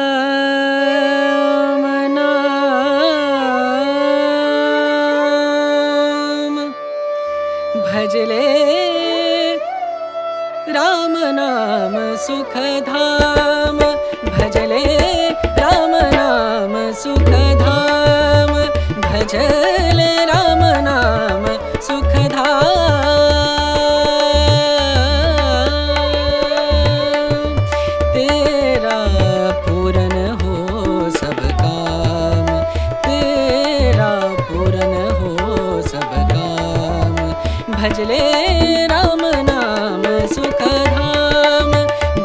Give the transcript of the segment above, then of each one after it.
राम नाम भजले राम नाम सुखधाम भजले राम नाम सुखधाम भजले राम नाम सुखधाम तेरा पूरन हो सब काम तेरा पूरन हो सब काम भजले राम नाम सुखधाम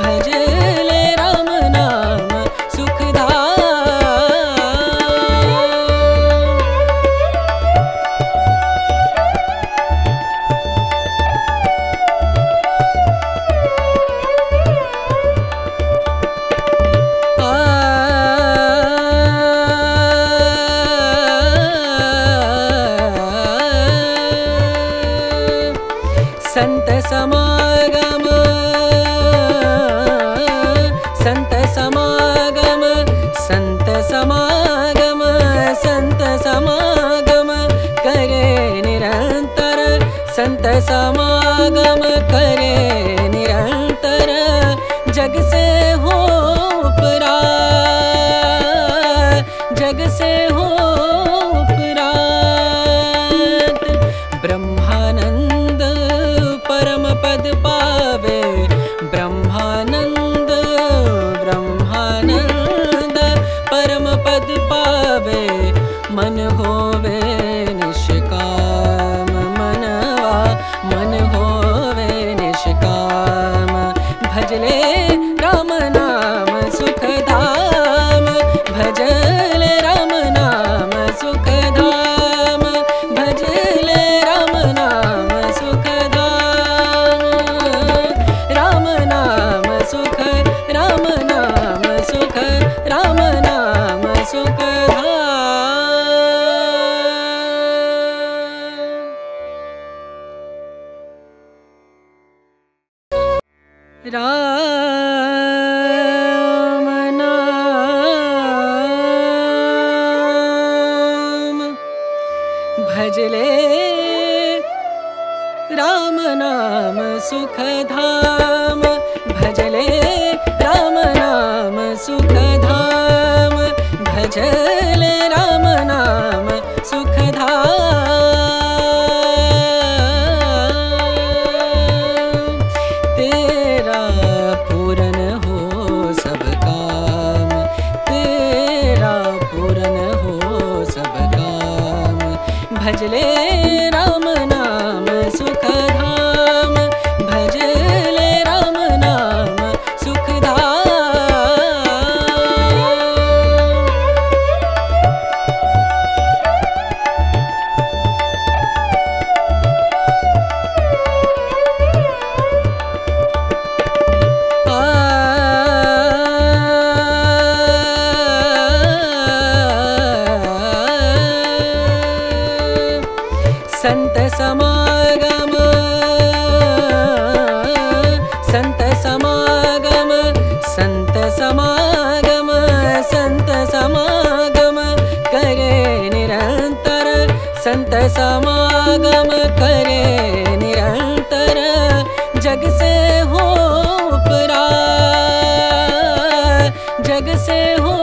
भजले राम नाम संत समागम संत समागम संत समागम संत समागम करे निरंतर संत समागम करे निरंतर जग से हो उपरात जग से हो उपरात ब्रह्मानंद परम पद पावे ब्रह्मानंद ब्रह्मानंद परम पद पावे मन होवे निष्काम मनवा मन होवे निष्काम भजले राम नाम सुखधाम भजले राम नाम सुखधाम भजले राम नाम सुखधाम राम नाम सुख राम नाम सुख राम नाम सुखधाम राम नाम भजले राम नाम सुखधाम भजले राम नाम सुखधाम भजले राम नाम सुखधाम तेरा पूरन हो सब काम तेरा पूरन हो सब काम भजले राम नाम सुखधाम भजले राम नाम सुखधाम संत समागम संत समागम संत समागम संत समागम करे निरंतर संत समागम करे निरंतर जग से हो उपरात जग से हो